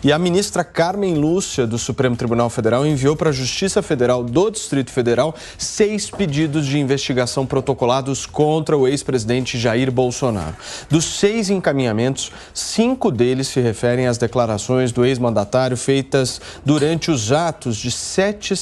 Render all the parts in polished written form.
E a ministra Carmen Lúcia, do Supremo Tribunal Federal, enviou para a Justiça Federal do Distrito Federal 6 pedidos de investigação protocolados contra o ex-presidente Jair Bolsonaro. Dos 6 encaminhamentos, 5 deles se referem às declarações do ex-mandatário feitas durante os atos de 7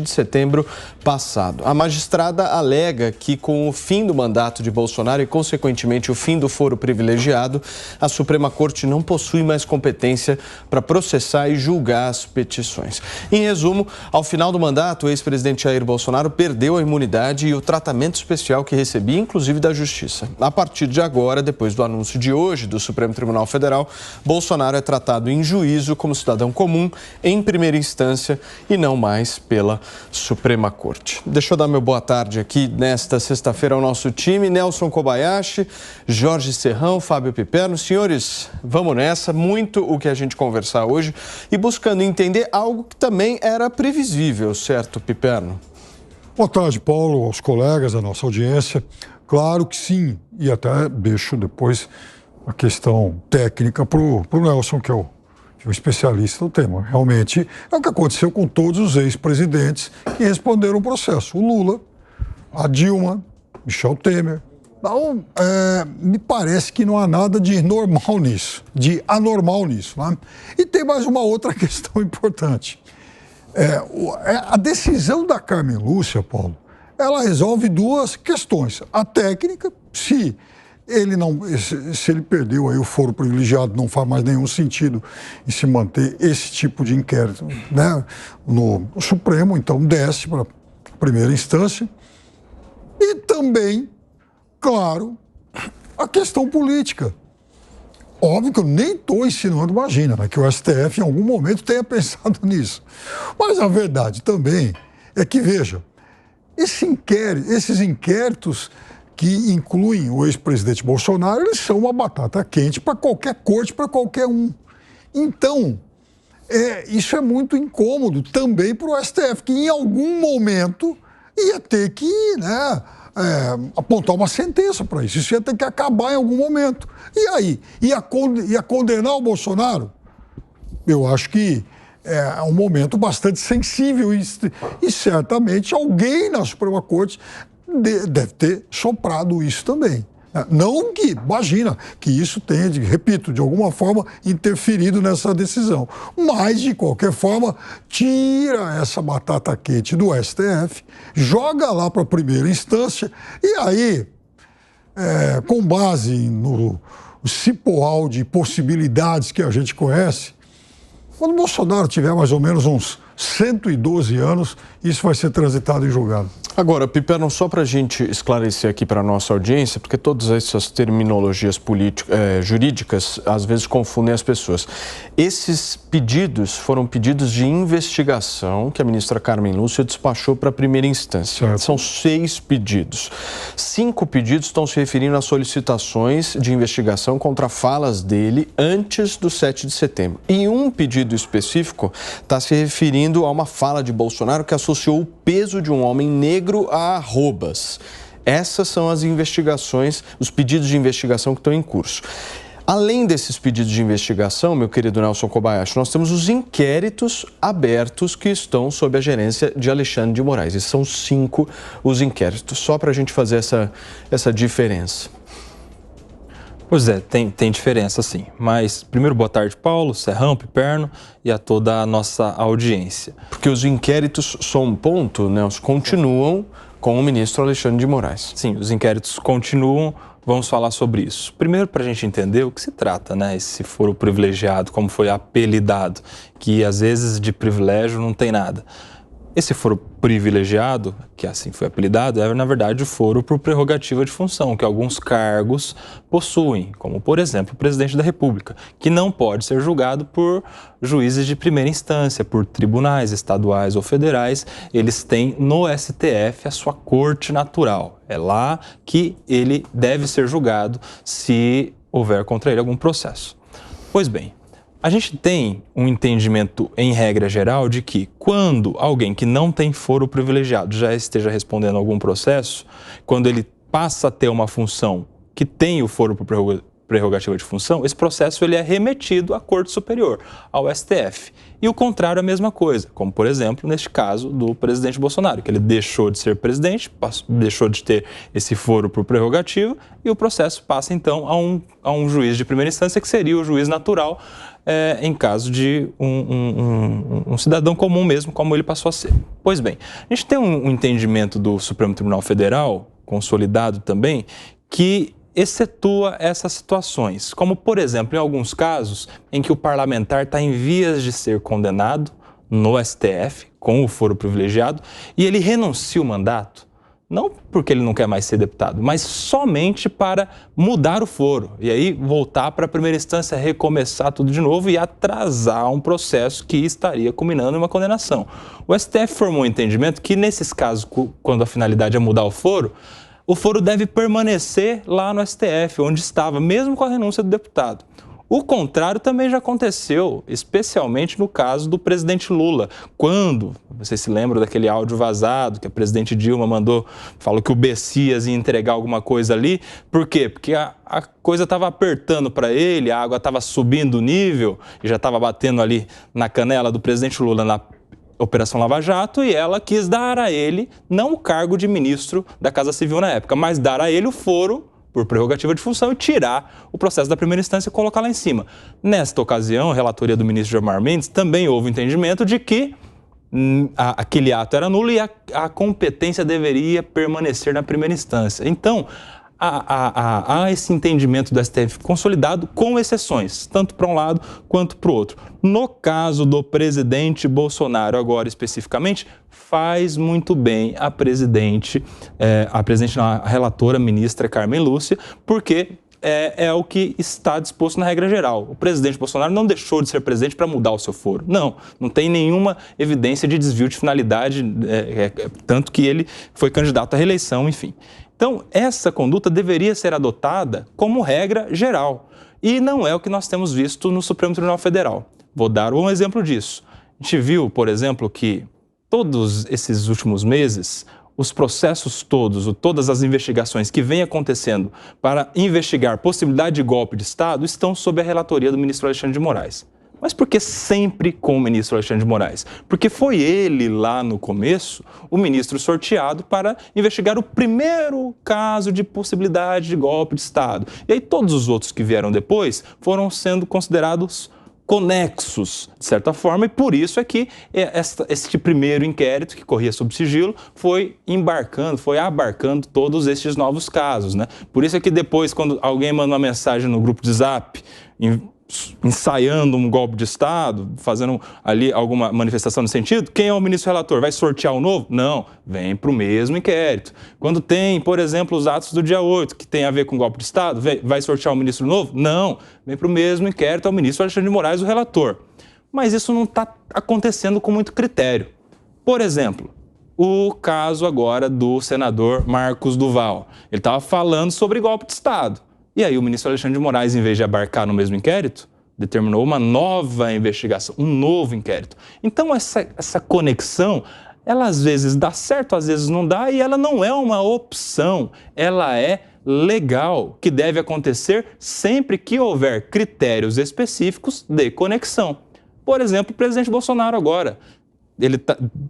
de setembro passado. A magistrada alega que, com o fim do mandato de Bolsonaro e, consequentemente, o fim do foro privilegiado, a Suprema Corte não possui mais competência para processar e julgar as petições. Em resumo, ao final do mandato, o ex-presidente Jair Bolsonaro perdeu a imunidade e o tratamento especial que recebia, inclusive da Justiça. A partir de agora, depois do anúncio de hoje do Supremo Tribunal Federal, Bolsonaro é tratado em juízo como cidadão comum, em primeira instância, e não mais pela Suprema Corte. Deixa eu dar meu boa tarde aqui nesta sexta-feira ao nosso time, Nelson Kobayashi, Jorge Serrão, Fábio Piperno. Senhores, vamos nessa, muito o que a gente conversar hoje e buscando entender algo que também era previsível, certo, Piperno? Boa tarde, Paulo, aos colegas, à nossa audiência. Claro que sim, e até deixo depois a questão técnica para o Nelson, que é o especialista no tema. Realmente é o que aconteceu com todos os ex-presidentes que responderam o processo. O Lula, a Dilma, Michel Temer. Então, me parece que não há nada de normal nisso, de anormal nisso. Né? E tem mais uma outra questão importante. A decisão da Carmen Lúcia, Paulo, ela resolve 2 questões. A técnica, se ele perdeu aí o foro privilegiado, não faz mais nenhum sentido em se manter esse tipo de inquérito, né, no Supremo, então desce para a primeira instância. E também, claro, a questão política. Óbvio que eu nem estou insinuando, imagina, né, que o STF em algum momento tenha pensado nisso. Mas a verdade também é que, veja, esses inquéritos que incluem o ex-presidente Bolsonaro, eles são uma batata quente para qualquer corte, para qualquer um. Então, isso é muito incômodo também para o STF, que em algum momento ia ter que, né, apontar uma sentença para isso. Isso ia ter que acabar em algum momento. E aí? Ia condenar o Bolsonaro? Eu acho que é um momento bastante sensível e certamente alguém na Suprema Corte deve ter soprado isso também. Não que, imagina, que isso tenha, repito, de alguma forma interferido nessa decisão. Mas, de qualquer forma, tira essa batata quente do STF, joga lá para a primeira instância e aí, com base no cipoal de possibilidades que a gente conhece, quando o Bolsonaro tiver mais ou menos uns 112 anos, isso vai ser transitado em julgado. Agora, Piperno, só para a gente esclarecer aqui para a nossa audiência, porque todas essas terminologias jurídicas às vezes confundem as pessoas. Esses pedidos foram pedidos de investigação que a ministra Carmen Lúcia despachou para a primeira instância. Certo. São 6 pedidos. 5 pedidos estão se referindo a solicitações de investigação contra falas dele antes do 7 de setembro. E um pedido específico está se referindo a uma fala de Bolsonaro que associou o peso de um homem negro a arrobas. Essas são as investigações, os pedidos de investigação que estão em curso. Além desses pedidos de investigação, meu querido Nelson Kobayashi, nós temos os inquéritos abertos que estão sob a gerência de Alexandre de Moraes. E são 5 os inquéritos, só para a gente fazer essa diferença. Pois é, tem diferença sim. Mas, primeiro, boa tarde, Paulo, Serrão, Piperno e a toda a nossa audiência. Porque os inquéritos, só um ponto, né, continuam com o ministro Alexandre de Moraes. Sim, os inquéritos continuam, vamos falar sobre isso. Primeiro, para a gente entender o que se trata, né, esse foro privilegiado, como foi apelidado, que às vezes de privilégio não tem nada. Esse foro privilegiado, que assim foi apelidado, é na verdade o foro por prerrogativa de função, que alguns cargos possuem, como por exemplo o presidente da República, que não pode ser julgado por juízes de primeira instância, por tribunais estaduais ou federais. Eles têm no STF a sua corte natural. É lá que ele deve ser julgado se houver contra ele algum processo. Pois bem, a gente tem um entendimento, em regra geral, de que quando alguém que não tem foro privilegiado já esteja respondendo algum processo, quando ele passa a ter uma função que tem o foro prerrogativa de função, esse processo ele é remetido à Corte Superior, ao STF. E o contrário é a mesma coisa, como, por exemplo, neste caso do presidente Bolsonaro, que ele deixou de ser presidente, deixou de ter esse foro por prerrogativa, e o processo passa, então, a um juiz de primeira instância, que seria o juiz natural, em caso de um cidadão comum mesmo, como ele passou a ser. Pois bem, a gente tem um entendimento do Supremo Tribunal Federal, consolidado também, que excetua essas situações, como, por exemplo, em alguns casos em que o parlamentar está em vias de ser condenado no STF, com o foro privilegiado, e ele renuncia o mandato, não porque ele não quer mais ser deputado, mas somente para mudar o foro, e aí voltar para a primeira instância, recomeçar tudo de novo e atrasar um processo que estaria culminando em uma condenação. O STF formou um entendimento que, nesses casos, quando a finalidade é mudar o foro deve permanecer lá no STF, onde estava, mesmo com a renúncia do deputado. O contrário também já aconteceu, especialmente no caso do presidente Lula, quando, vocês se lembram daquele áudio vazado que a presidente Dilma falou que o Bessias ia entregar alguma coisa ali. Por quê? Porque a coisa estava apertando para ele, a água estava subindo o nível e já estava batendo ali na canela do presidente Lula na Operação Lava Jato, e ela quis dar a ele, não o cargo de ministro da Casa Civil na época, mas dar a ele o foro por prerrogativa de função e tirar o processo da primeira instância e colocar lá em cima. Nesta ocasião, a relatoria do ministro Gilmar Mendes também houve entendimento de que aquele ato era nulo e a competência deveria permanecer na primeira instância. Então, há esse entendimento do STF consolidado, com exceções, tanto para um lado quanto para o outro. No caso do presidente Bolsonaro, agora especificamente, faz muito bem a relatora ministra Carmen Lúcia, porque é o que está disposto na regra geral. O presidente Bolsonaro não deixou de ser presidente para mudar o seu foro. Não tem nenhuma evidência de desvio de finalidade, tanto que ele foi candidato à reeleição, enfim. Então, essa conduta deveria ser adotada como regra geral. E não é o que nós temos visto no Supremo Tribunal Federal. Vou dar um exemplo disso. A gente viu, por exemplo, que todos esses últimos meses, os processos todas as investigações que vêm acontecendo para investigar possibilidade de golpe de Estado estão sob a relatoria do ministro Alexandre de Moraes. Mas por que sempre com o ministro Alexandre de Moraes? Porque foi ele, lá no começo, o ministro sorteado para investigar o primeiro caso de possibilidade de golpe de Estado. E aí todos os outros que vieram depois foram sendo considerados conexos, de certa forma, e por isso é que este primeiro inquérito, que corria sob sigilo, foi abarcando todos estes novos casos, né? Por isso é que depois, quando alguém manda uma mensagem no grupo de Zap, ensaiando um golpe de Estado, fazendo ali alguma manifestação nesse sentido, quem é o ministro relator? Vai sortear o novo? Não, vem para o mesmo inquérito. Quando tem, por exemplo, os atos do dia 8, que tem a ver com golpe de Estado, vai sortear o ministro novo? Não, vem para o mesmo inquérito, é o ministro Alexandre de Moraes, o relator. Mas isso não está acontecendo com muito critério. Por exemplo, o caso agora do senador Marcos Duval. Ele estava falando sobre golpe de Estado. E aí o ministro Alexandre de Moraes, em vez de abarcar no mesmo inquérito, determinou uma nova investigação, um novo inquérito. Então essa conexão, ela às vezes dá certo, às vezes não dá, e ela não é uma opção, ela é legal, que deve acontecer sempre que houver critérios específicos de conexão. Por exemplo, o presidente Bolsonaro agora,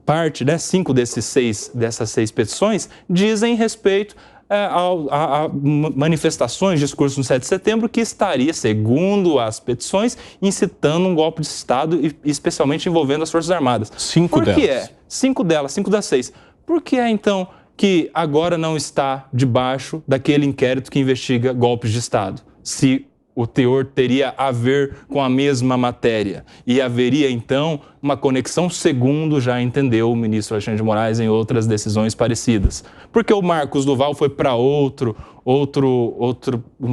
parte, 5 dessas 6 petições dizem respeito a manifestações, discursos no 7 de setembro, que estaria, segundo as petições, incitando um golpe de Estado, especialmente envolvendo as Forças Armadas. 5 delas. Por que é? 5 delas, 5 das 6. Por que é, então, que agora não está debaixo daquele inquérito que investiga golpes de Estado? Se o teor teria a ver com a mesma matéria. E haveria, então, uma conexão, segundo já entendeu o ministro Alexandre de Moraes em outras decisões parecidas. Porque o Marcos Duval foi para um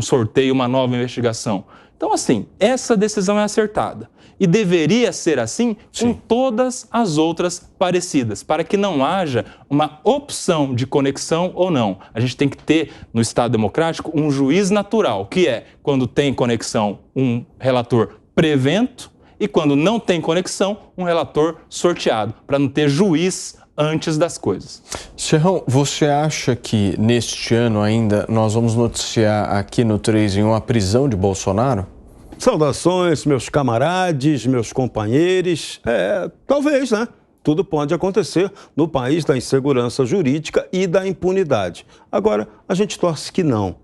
sorteio, uma nova investigação. Então, assim, essa decisão é acertada. E deveria ser assim com todas as outras parecidas, para que não haja uma opção de conexão ou não. A gente tem que ter, no Estado democrático, um juiz natural, que é, quando tem conexão, um relator prevento, e quando não tem conexão, um relator sorteado, para não ter juiz antes das coisas. Serrão, você acha que neste ano ainda nós vamos noticiar aqui no 3 em uma prisão de Bolsonaro? Saudações, meus camaradas, meus companheiros. Talvez, né? Tudo pode acontecer no país da insegurança jurídica e da impunidade. Agora, a gente torce que não.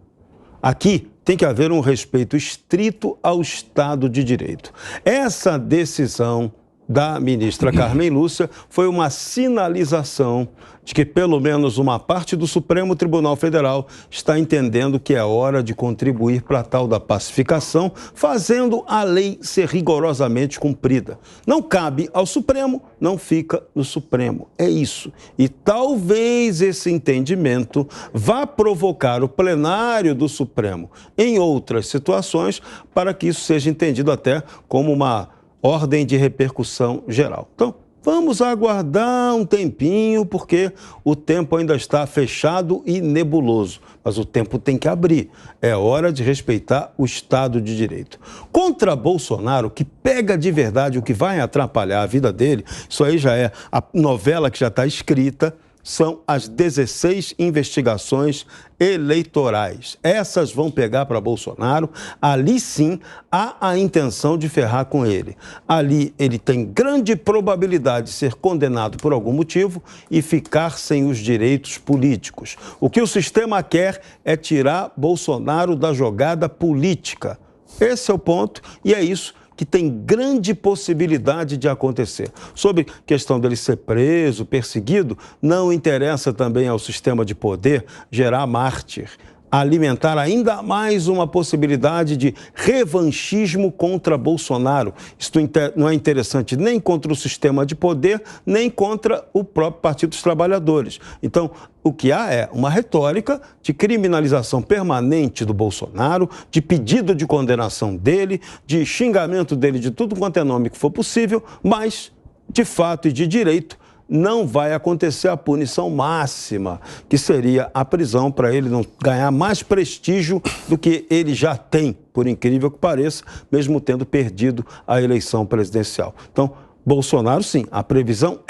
Aqui tem que haver um respeito estrito ao Estado de Direito. Essa decisão da ministra Carmen Lúcia foi uma sinalização de que pelo menos uma parte do Supremo Tribunal Federal está entendendo que é hora de contribuir para a tal da pacificação, fazendo a lei ser rigorosamente cumprida. Não cabe ao Supremo, não fica no Supremo. É isso. E talvez esse entendimento vá provocar o plenário do Supremo em outras situações para que isso seja entendido até como uma ordem de repercussão geral. Então, vamos aguardar um tempinho, porque o tempo ainda está fechado e nebuloso. Mas o tempo tem que abrir. É hora de respeitar o Estado de Direito. Contra Bolsonaro, que pega de verdade o que vai atrapalhar a vida dele, isso aí já é a novela que já está escrita, são as 16 investigações eleitorais. Essas vão pegar para Bolsonaro. Ali sim há a intenção de ferrar com ele. Ali ele tem grande probabilidade de ser condenado por algum motivo e ficar sem os direitos políticos. O que o sistema quer é tirar Bolsonaro da jogada política. Esse é o ponto e é isso que tem grande possibilidade de acontecer. Sobre a questão dele ser preso, perseguido, não interessa também ao sistema de poder gerar mártir, alimentar ainda mais uma possibilidade de revanchismo contra Bolsonaro. Isso não é interessante nem contra o sistema de poder, nem contra o próprio Partido dos Trabalhadores. Então, o que há é uma retórica de criminalização permanente do Bolsonaro, de pedido de condenação dele, de xingamento dele de tudo quanto é nome que for possível, mas, de fato e de direito, não vai acontecer a punição máxima, que seria a prisão, para ele não ganhar mais prestígio do que ele já tem, por incrível que pareça, mesmo tendo perdido a eleição presidencial. Então, Bolsonaro, sim, a previsão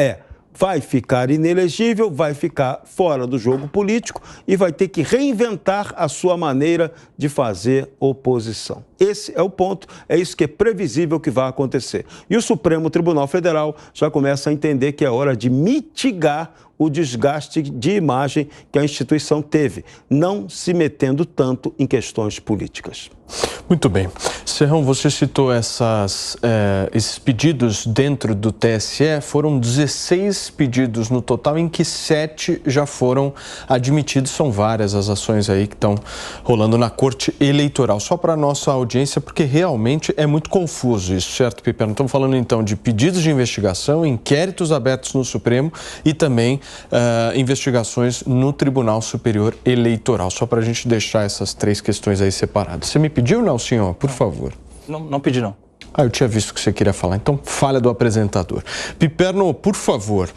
vai ficar inelegível, vai ficar fora do jogo político e vai ter que reinventar a sua maneira de fazer oposição. Esse é o ponto, é isso que é previsível que vai acontecer. E o Supremo Tribunal Federal já começa a entender que é hora de mitigar o desgaste de imagem que a instituição teve, não se metendo tanto em questões políticas. Muito bem. Serrão, você citou esses pedidos dentro do TSE, foram 16 pedidos no total, em que 7 já foram admitidos. São várias as ações aí que estão rolando na Corte Eleitoral. Só para a nossa audiência, porque realmente é muito confuso isso, certo, Piper? Estamos falando então de pedidos de investigação, inquéritos abertos no Supremo e também investigações no Tribunal Superior Eleitoral. Só para a gente deixar essas 3 questões aí separadas. Você me pediu, não, senhor? Por favor. Não pedi, não. Eu tinha visto que você queria falar, então falha do apresentador. Piperno, por favor,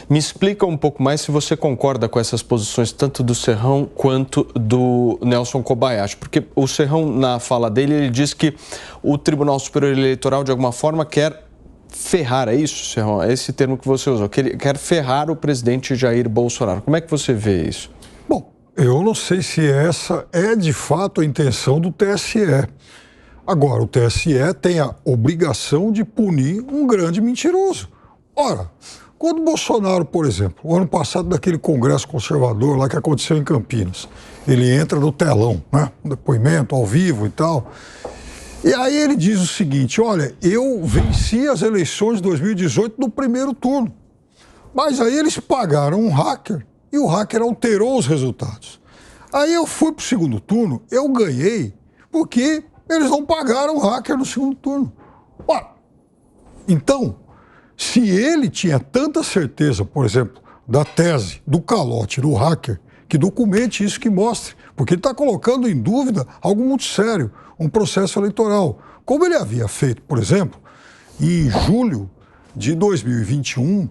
me explica um pouco mais se você concorda com essas posições, tanto do Serrão quanto do Nelson Kobayashi, porque o Serrão, na fala dele, ele diz que o Tribunal Superior Eleitoral, de alguma forma, quer ferrar, é isso, Serrão? É esse termo que você usou, que ele quer ferrar o presidente Jair Bolsonaro. Como é que você vê isso? Bom, eu não sei se essa é de fato a intenção do TSE. Agora, o TSE tem a obrigação de punir um grande mentiroso. Ora, quando Bolsonaro, por exemplo, o ano passado daquele congresso conservador lá que aconteceu em Campinas, ele entra no telão, né? Um depoimento ao vivo e tal. E aí ele diz o seguinte: olha, eu venci as eleições de 2018 no primeiro turno. Mas aí eles pagaram um hacker e o hacker alterou os resultados. Aí eu fui para o segundo turno, eu ganhei, porque eles não pagaram o hacker no segundo turno. Ora, então, se ele tinha tanta certeza, por exemplo, da tese, do calote, do hacker, que documente isso, que mostre, porque ele está colocando em dúvida algo muito sério, um processo eleitoral. Como ele havia feito, por exemplo, em julho de 2021,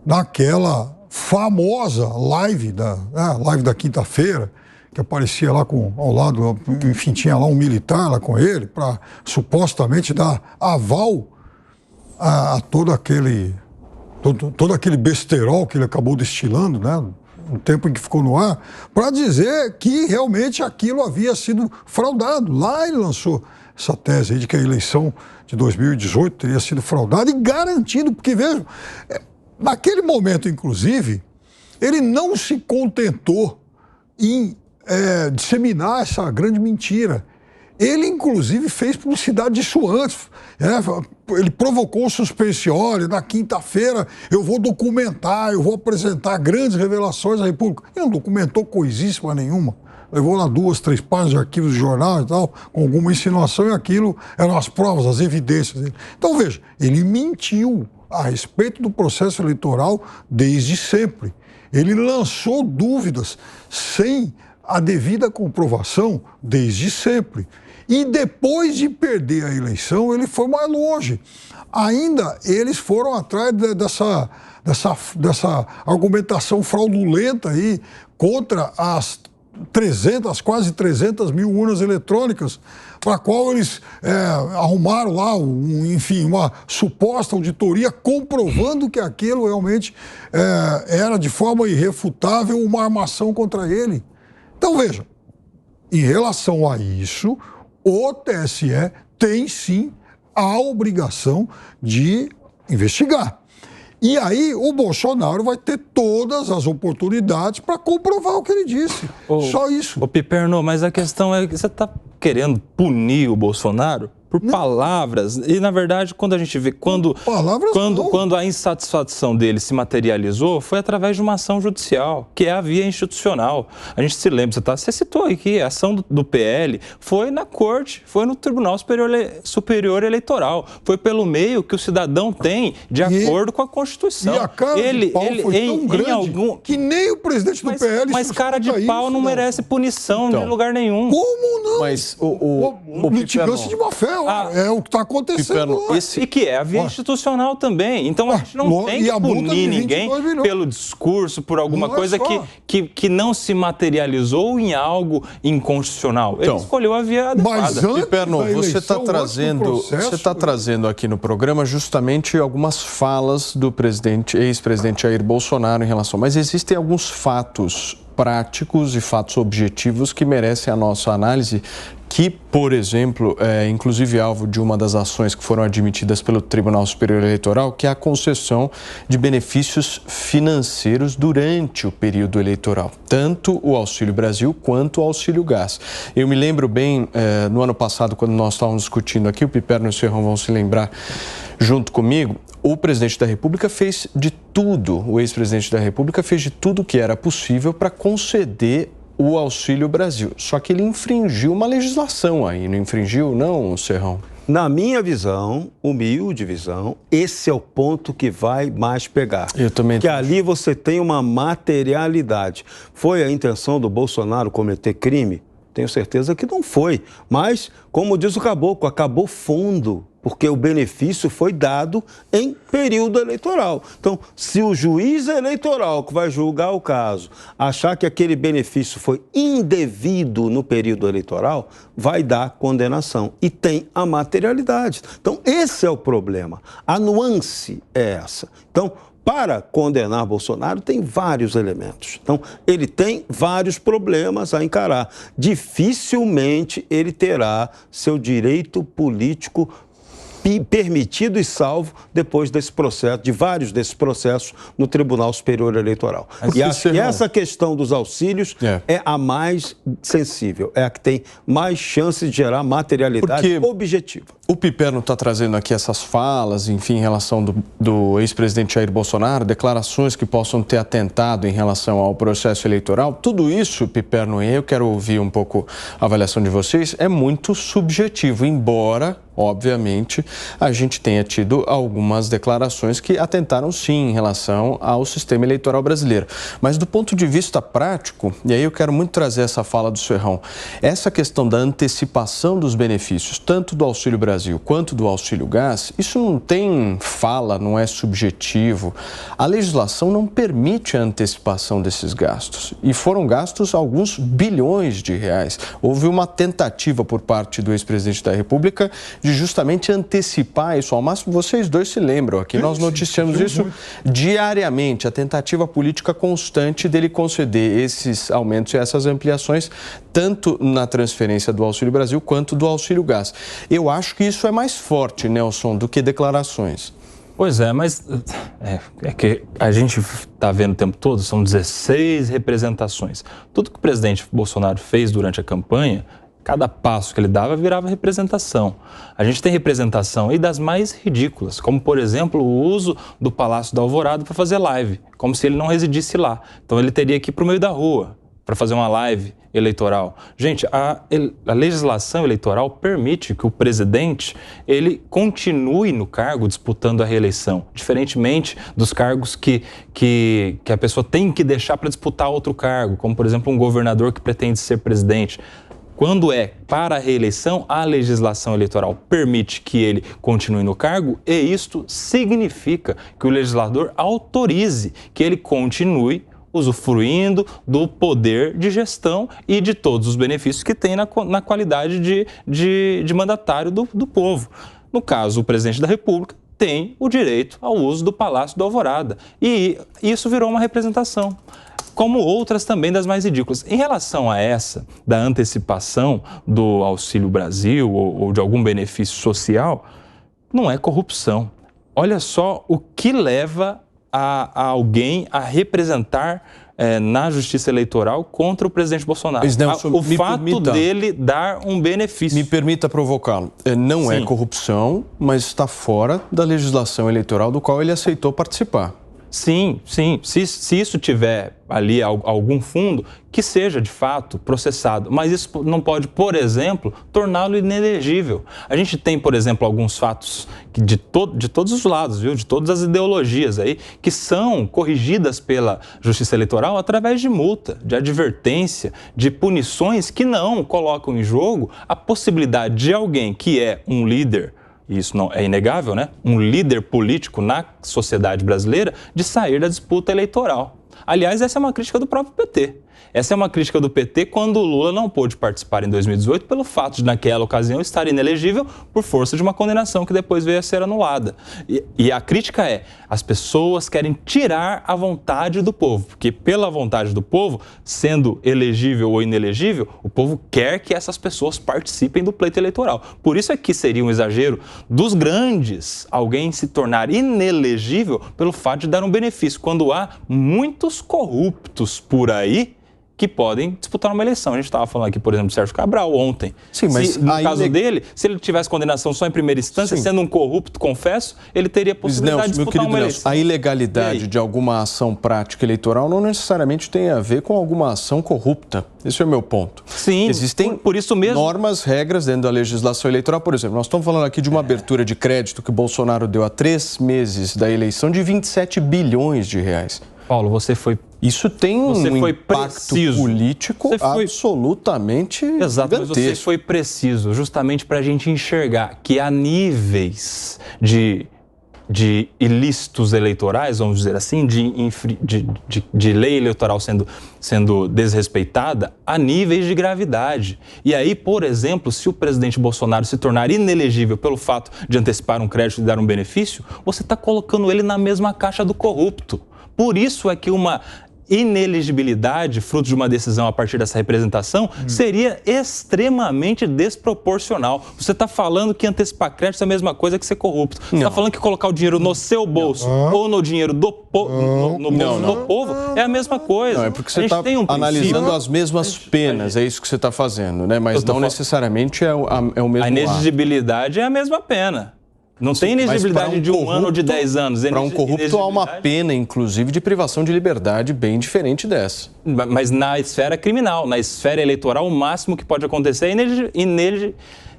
naquela famosa live da quinta-feira, que aparecia lá ao lado, enfim, tinha lá um militar lá com ele, para supostamente dar aval a todo aquele todo aquele besterol que ele acabou destilando, né, no tempo em que ficou no ar, para dizer que realmente aquilo havia sido fraudado. Lá ele lançou essa tese aí de que a eleição de 2018 teria sido fraudada e garantido, porque vejam, naquele momento, inclusive, ele não se contentou em disseminar essa grande mentira. Ele, inclusive, fez publicidade disso antes. Ele provocou o suspense. Olha, na quinta-feira eu vou documentar, eu vou apresentar grandes revelações à República. Ele não documentou coisíssima nenhuma. Levou lá 2, 3 páginas de arquivos de jornal e tal, com alguma insinuação, e aquilo eram as provas, as evidências dele. Então, veja, ele mentiu a respeito do processo eleitoral desde sempre. Ele lançou dúvidas sem a devida comprovação desde sempre. E depois de perder a eleição, ele foi mais longe. Ainda eles foram atrás dessa argumentação fraudulenta aí contra as quase 300 mil urnas eletrônicas, para a qual eles arrumaram lá, uma suposta auditoria comprovando que aquilo realmente era de forma irrefutável uma armação contra ele. Então, veja, em relação a isso, o TSE tem sim a obrigação de investigar. E aí o Bolsonaro vai ter todas as oportunidades para comprovar o que ele disse. Só isso. Ô Piperno, mas a questão é que você está querendo punir o Bolsonaro por palavras. E, na verdade, quando a gente vê... Quando a insatisfação dele se materializou, foi através de uma ação judicial, que é a via institucional. A gente se lembra, você citou aqui, a ação do PL foi na corte, foi no Tribunal Superior Eleitoral. Foi pelo meio que o cidadão tem, de acordo com a Constituição. E a cara de pau foi tão grande que nem o presidente do PL... Mas cara de pau não merece punição de lugar nenhum. Como não? Mas litigância de má fé. É o que está acontecendo. E que é a via institucional também. Então a gente não tem que punir ninguém pelo discurso, por alguma coisa que não se materializou em algo inconstitucional. Ele escolheu a via adequada. Mas Piperno, você está trazendo aqui no programa justamente algumas falas do ex-presidente Jair Bolsonaro em relação. Mas existem alguns fatos práticos e fatos objetivos que merecem a nossa análise, que, por exemplo, é inclusive alvo de uma das ações que foram admitidas pelo Tribunal Superior Eleitoral, que é a concessão de benefícios financeiros durante o período eleitoral, tanto o Auxílio Brasil quanto o Auxílio Gás. Eu me lembro bem, no ano passado, quando nós estávamos discutindo aqui, o Piperno e o Serrão vão se lembrar junto comigo, o presidente da República fez de tudo, o ex-presidente da República fez de tudo que era possível para conceder o Auxílio Brasil. Só que ele infringiu uma legislação aí, não infringiu, não, Serrão? Na minha visão, humilde visão, esse é o ponto que vai mais pegar. Eu também. Que ali você tem uma materialidade. Foi a intenção do Bolsonaro cometer crime? Tenho certeza que não foi. Mas, como diz o caboclo, acabou fundo, porque o benefício foi dado em período eleitoral. Então, se o juiz eleitoral que vai julgar o caso achar que aquele benefício foi indevido no período eleitoral, vai dar condenação. E tem a materialidade. Então, esse é o problema. A nuance é essa. Então, para condenar Bolsonaro, tem vários elementos. Então, ele tem vários problemas a encarar. Dificilmente ele terá seu direito político permitido e salvo depois desse processo, de vários desses processos no Tribunal Superior Eleitoral. E acho que essa questão dos auxílios é a mais sensível, é a que tem mais chances de gerar materialidade objetiva. O Piperno está trazendo aqui essas falas, enfim, em relação do ex-presidente Jair Bolsonaro, declarações que possam ter atentado em relação ao processo eleitoral. Tudo isso, Piperno, eu quero ouvir um pouco a avaliação de vocês, é muito subjetivo, embora, obviamente, a gente tenha tido algumas declarações que atentaram sim em relação ao sistema eleitoral brasileiro. Mas do ponto de vista prático, e aí eu quero muito trazer essa fala do Serrão, essa questão da antecipação dos benefícios, tanto do Auxílio Brasil quanto do Auxílio Gás, isso não tem fala, não é subjetivo. A legislação não permite a antecipação desses gastos. E foram gastos alguns bilhões de reais. Houve uma tentativa por parte do ex-presidente da República de de justamente antecipar isso ao máximo. Vocês dois se lembram, aqui nós noticiamos isso diariamente, a tentativa política constante dele conceder esses aumentos e essas ampliações, tanto na transferência do Auxílio Brasil quanto do Auxílio Gás. Eu acho que isso é mais forte, Nelson, do que declarações. Pois é, mas é que a gente está vendo o tempo todo, são 16 representações. Tudo que o presidente Bolsonaro fez durante a campanha, cada passo que ele dava virava representação. A gente tem representação aí das mais ridículas, como, por exemplo, o uso do Palácio da Alvorada para fazer live, como se ele não residisse lá. Então ele teria que ir para o meio da rua para fazer uma live eleitoral. Gente, a legislação eleitoral permite que o presidente ele continue no cargo disputando a reeleição, diferentemente dos cargos que a pessoa tem que deixar para disputar outro cargo, como, por exemplo, um governador que pretende ser presidente. Quando é para a reeleição, a legislação eleitoral permite que ele continue no cargo e isto significa que o legislador autorize que ele continue usufruindo do poder de gestão e de todos os benefícios que tem na qualidade de mandatário do povo. No caso, o presidente da República tem o direito ao uso do Palácio da Alvorada e isso virou uma representação, como outras também das mais ridículas. Em relação a essa, da antecipação do Auxílio Brasil ou de algum benefício social, não é corrupção. Olha só o que leva a alguém a representar na Justiça Eleitoral contra o presidente Bolsonaro. O fato dele dar um benefício. Me permita provocá-lo. Não é corrupção, mas está fora da legislação eleitoral do qual ele aceitou participar. Sim, sim. Se isso tiver ali algum fundo, que seja de fato processado. Mas isso não pode, por exemplo, torná-lo inelegível. A gente tem, por exemplo, alguns fatos de todos os lados, viu? De todas as ideologias aí, que são corrigidas pela Justiça Eleitoral através de multa, de advertência, de punições que não colocam em jogo a possibilidade de alguém que é um líder, e isso não é inegável, né? Um líder político na sociedade brasileira de sair da disputa eleitoral. Aliás, essa é uma crítica do próprio PT. Essa é uma crítica do PT quando o Lula não pôde participar em 2018 pelo fato de, naquela ocasião, estar inelegível por força de uma condenação que depois veio a ser anulada. E a crítica é, as pessoas querem tirar a vontade do povo, porque pela vontade do povo, sendo elegível ou inelegível, o povo quer que essas pessoas participem do pleito eleitoral. Por isso é que seria um exagero dos grandes alguém se tornar inelegível pelo fato de dar um benefício, quando há muitos corruptos por aí que podem disputar uma eleição. A gente estava falando aqui, por exemplo, do Sérgio Cabral ontem. Sim, mas no caso dele, se ele tivesse condenação só em primeira instância, sendo um corrupto, confesso, ele teria a possibilidade de disputar uma eleição. A ilegalidade de alguma ação prática eleitoral não necessariamente tem a ver com alguma ação corrupta. Esse é o meu ponto. Sim, existem por isso mesmo, normas, regras dentro da legislação eleitoral. Por exemplo, nós estamos falando aqui de uma abertura de crédito que o Bolsonaro deu há 3 meses da eleição de 27 bilhões de reais. Paulo, você foi... Isso tem um impacto político absolutamente Exato, mas você foi preciso justamente para a gente enxergar que há níveis de ilícitos eleitorais, vamos dizer assim, de lei eleitoral sendo desrespeitada, a níveis de gravidade. E aí, por exemplo, se o presidente Bolsonaro se tornar inelegível pelo fato de antecipar um crédito e dar um benefício, você está colocando ele na mesma caixa do corrupto. Por isso é que uma inelegibilidade, fruto de uma decisão a partir dessa representação, seria extremamente desproporcional. Você está falando que antecipar crédito é a mesma coisa que ser corrupto. Você está falando que colocar o dinheiro no seu bolso ou no dinheiro do bolso do povo é a mesma coisa. Não, é porque você está analisando as mesmas penas, é isso que você está fazendo, né? Mas não necessariamente é o mesmo. A inelegibilidade é a mesma pena. Não tem inexigibilidade de 1 ano ou de 10 anos. Para um corrupto há uma pena, inclusive, de privação de liberdade bem diferente dessa. Mas na esfera criminal, na esfera eleitoral, o máximo que pode acontecer é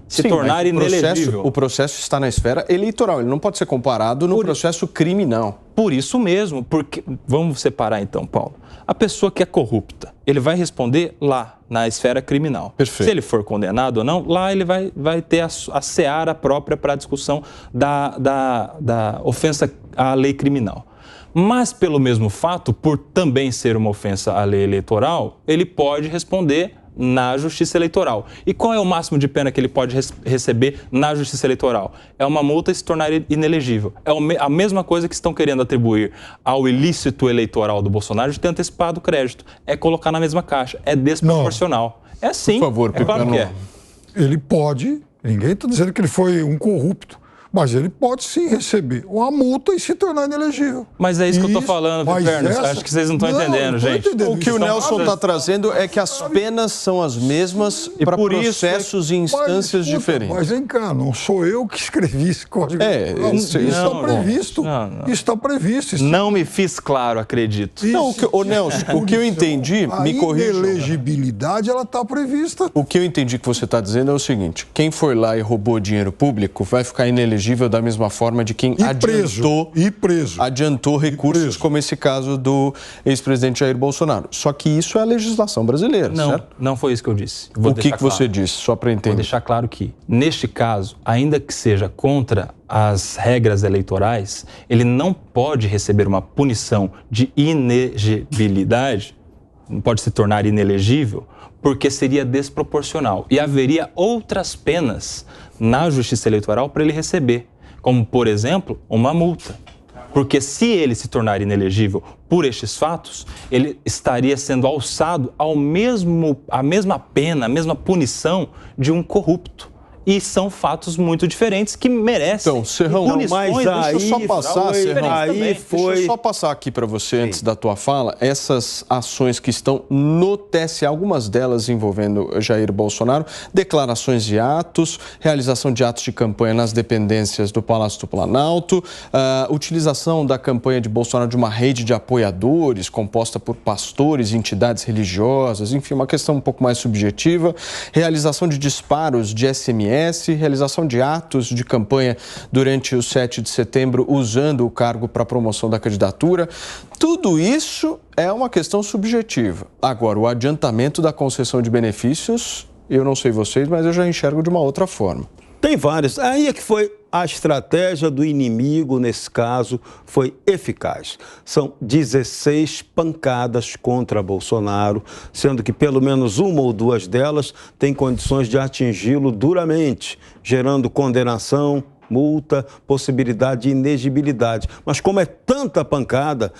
se tornar inelegível. O processo está na esfera eleitoral, ele não pode ser comparado no processo criminal. Por isso mesmo, porque vamos separar então, Paulo. A pessoa que é corrupta, ele vai responder lá, na esfera criminal. Perfeito. Se ele for condenado ou não, lá ele vai ter a seara própria para a discussão da ofensa à lei criminal. Mas, pelo mesmo fato, por também ser uma ofensa à lei eleitoral, ele pode responder na Justiça Eleitoral. E qual é o máximo de pena que ele pode receber na Justiça Eleitoral? É uma multa e se tornar inelegível. É a mesma coisa que estão querendo atribuir ao ilícito eleitoral do Bolsonaro de ter antecipado o crédito. É colocar na mesma caixa. É desproporcional. Não. É sim. Por favor, é claro que é. Ele pode, ninguém está dizendo que ele foi um corrupto, mas ele pode sim receber uma multa e se tornar inelegível. Mas é isso que eu estou falando, Piperno. Acho que vocês não estão entendendo, gente. O que o Nelson está trazendo é que as penas são as mesmas para processos e instâncias diferentes. Mas vem cá, não sou eu que escrevi esse código. Isso está previsto. Está previsto. Não me fiz claro, acredito. Não, Nelson, o que eu entendi, me corrija. A inelegibilidade, ela está prevista. O que eu entendi que você está dizendo é o seguinte: quem foi lá e roubou dinheiro público vai ficar inelegível da mesma forma de quem adiantou recursos, como esse caso do ex-presidente Jair Bolsonaro. Só que isso é a legislação brasileira, certo? Não foi isso que eu disse. O que você disse, só para entender? Vou deixar claro que, neste caso, ainda que seja contra as regras eleitorais, ele não pode receber uma punição de inelegibilidade, não pode se tornar inelegível, porque seria desproporcional. E haveria outras penas na Justiça Eleitoral para ele receber, como, por exemplo, uma multa. Porque se ele se tornar inelegível por estes fatos, ele estaria sendo alçado à mesma pena, a mesma punição de um corrupto. E são fatos muito diferentes que merecem punições. Mas aí, deixa eu só passar, Serrão, deixa eu só passar aqui para você, antes da tua fala, essas ações que estão no TSE, algumas delas envolvendo Jair Bolsonaro, declarações de atos, realização de atos de campanha nas dependências do Palácio do Planalto, utilização da campanha de Bolsonaro de uma rede de apoiadores composta por pastores e entidades religiosas, enfim, uma questão um pouco mais subjetiva, realização de disparos de SMS, realização de atos de campanha durante o 7 de setembro, usando o cargo para promoção da candidatura. Tudo isso é uma questão subjetiva. Agora, o adiantamento da concessão de benefícios, eu não sei vocês, mas eu já enxergo de uma outra forma. Tem vários. Aí é que foi a estratégia do inimigo, nesse caso, foi eficaz. São 16 pancadas contra Bolsonaro, sendo que pelo menos uma ou duas delas têm condições de atingi-lo duramente, gerando condenação, multa, possibilidade de inegibilidade. Mas como é tanta pancada,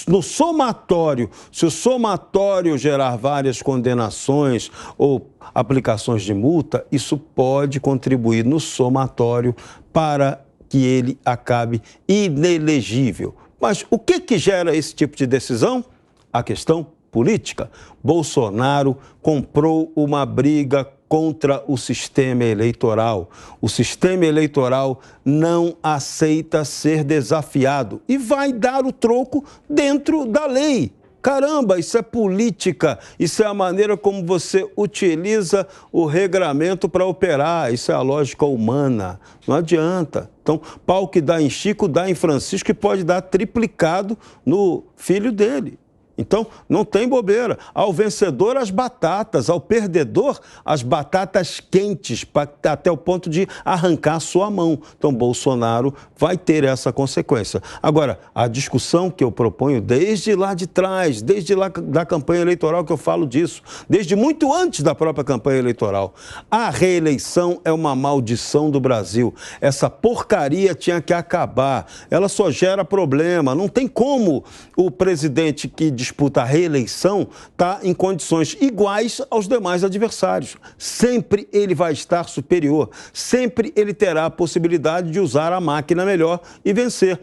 no somatório, se o somatório gerar várias condenações ou aplicações de multa, isso pode contribuir no somatório para que ele acabe inelegível. Mas o que gera esse tipo de decisão? A questão política. Bolsonaro comprou uma briga contra o sistema eleitoral. O sistema eleitoral não aceita ser desafiado e vai dar o troco dentro da lei. Caramba, isso é política, isso é a maneira como você utiliza o regramento para operar, isso é a lógica humana, não adianta. Então, pau que dá em Chico, dá em Francisco e pode dar triplicado no filho dele. Então, não tem bobeira. Ao vencedor, as batatas. Ao perdedor, as batatas quentes, até o ponto de arrancar sua mão. Então, Bolsonaro vai ter essa consequência. Agora, a discussão que eu proponho desde lá de trás, desde lá da campanha eleitoral que eu falo disso, desde muito antes da própria campanha eleitoral, a reeleição é uma maldição do Brasil. Essa porcaria tinha que acabar. Ela só gera problema. Não tem como o presidente que disputa a reeleição está em condições iguais aos demais adversários. Sempre ele vai estar superior, sempre ele terá a possibilidade de usar a máquina melhor e vencer.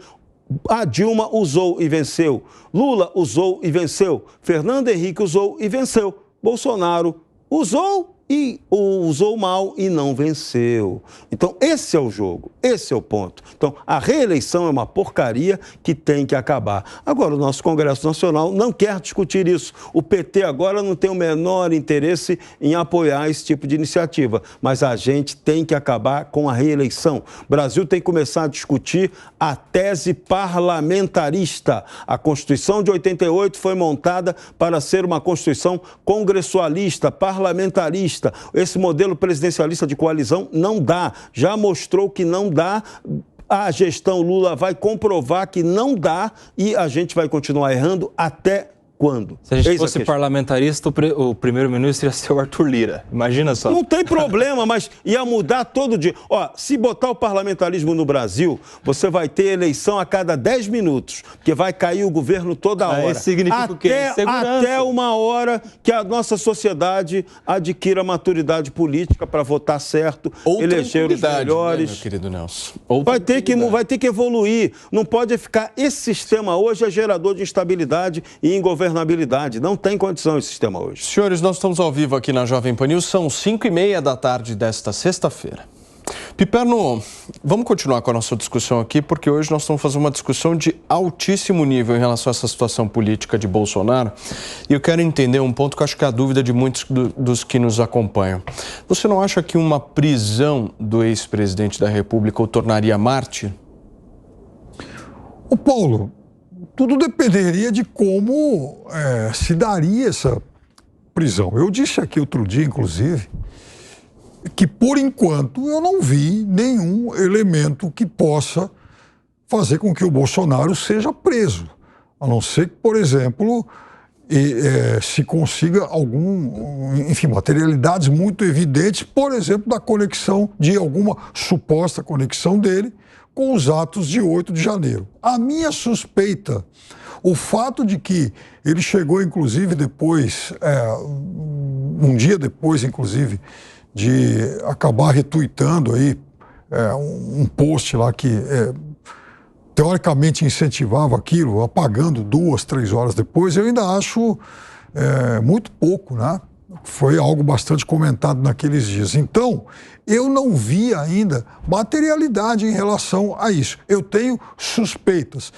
A Dilma usou e venceu, Lula usou e venceu, Fernando Henrique usou e venceu, Bolsonaro usou e usou mal e não venceu. Então, esse é o jogo, esse é o ponto. Então, a reeleição é uma porcaria que tem que acabar. Agora, o nosso Congresso Nacional não quer discutir isso. O PT agora não tem o menor interesse em apoiar esse tipo de iniciativa, mas a gente tem que acabar com a reeleição. O Brasil tem que começar a discutir a tese parlamentarista. A Constituição de 88 foi montada para ser uma Constituição congressualista, parlamentarista. Esse modelo presidencialista de coalizão não dá, já mostrou que não dá. A gestão Lula vai comprovar que não dá e a gente vai continuar errando até quando? Se a gente fosse parlamentarista, o primeiro-ministro ia ser o Arthur Lira. Imagina só. Não tem problema, mas ia mudar todo dia. Ó, se botar o parlamentarismo no Brasil, você vai ter eleição a cada 10 minutos, porque vai cair o governo toda hora. Aí significa o quê? Até uma hora que a nossa sociedade adquira maturidade política para votar certo, eleger os melhores. Né, meu querido Nelson? Vai ter que evoluir. Não pode ficar... Esse sistema hoje é gerador de instabilidade e ingovernabilidade. Não tem condição esse sistema hoje. Senhores, nós estamos ao vivo aqui na Jovem Pan News, são 5h30 da tarde desta sexta-feira. Piperno, vamos continuar com a nossa discussão aqui, porque hoje nós estamos fazendo uma discussão de altíssimo nível em relação a essa situação política de Bolsonaro. E eu quero entender um ponto que eu acho que é a dúvida de muitos dos que nos acompanham. Você não acha que uma prisão do ex-presidente da República o tornaria mártir? Ô Paulo, tudo dependeria de como se daria essa prisão. Eu disse aqui outro dia, inclusive, que por enquanto eu não vi nenhum elemento que possa fazer com que o Bolsonaro seja preso. A não ser que, por exemplo, se consiga materialidades muito evidentes, por exemplo, da conexão, de alguma suposta conexão dele com os atos de 8 de janeiro. A minha suspeita, o fato de que ele chegou, inclusive, depois, um dia depois, inclusive, de acabar retuitando aí um post lá que teoricamente incentivava aquilo, apagando 2, 3 horas depois, eu ainda acho muito pouco, né? Foi algo bastante comentado naqueles dias. Então, eu não vi ainda materialidade em relação a isso. Eu tenho suspeitas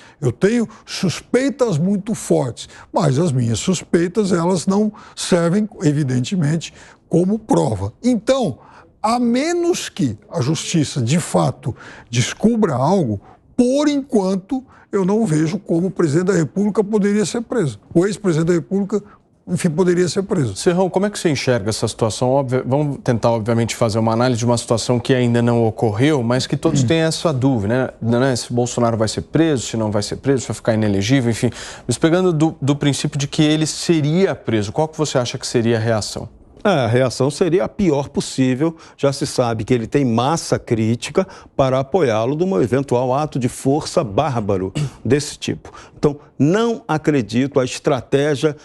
muito fortes, mas as minhas suspeitas, elas não servem, evidentemente, como prova. Então, a menos que a justiça, de fato, descubra algo, por enquanto, eu não vejo como o presidente da República poderia ser preso. O ex-presidente da República, enfim, poderia ser preso. Serrão, como é que você enxerga essa situação? Vamos tentar, obviamente, fazer uma análise de uma situação que ainda não ocorreu, mas que todos têm essa dúvida, né? Se Bolsonaro vai ser preso, se não vai ser preso, se vai ficar inelegível, enfim. Mas pegando do princípio de que ele seria preso, qual que você acha que seria a reação? A reação seria a pior possível. Já se sabe que ele tem massa crítica para apoiá-lo num eventual ato de força bárbaro desse tipo. Então, não acredito, a estratégia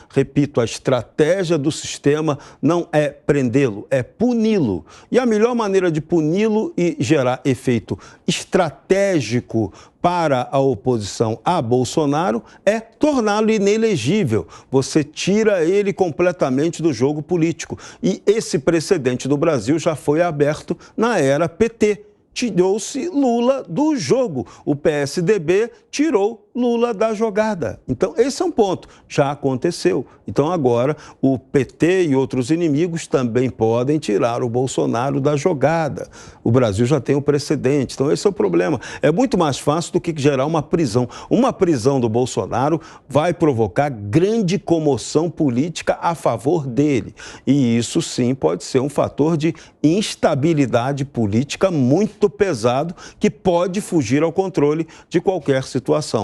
do sistema não é prendê-lo, é puni-lo. E a melhor maneira de puni-lo e gerar efeito estratégico para a oposição a Bolsonaro é torná-lo inelegível. Você tira ele completamente do jogo político. E esse precedente do Brasil já foi aberto na era PT. Tirou-se Lula do jogo. O PSDB tirou Lula da jogada. Então, esse é um ponto. Já aconteceu. Então, agora, o PT e outros inimigos também podem tirar o Bolsonaro da jogada. O Brasil já tem um precedente. Então, esse é o problema. É muito mais fácil do que gerar uma prisão. Uma prisão do Bolsonaro vai provocar grande comoção política a favor dele. E isso, sim, pode ser um fator de instabilidade política muito pesado que pode fugir ao controle de qualquer situação.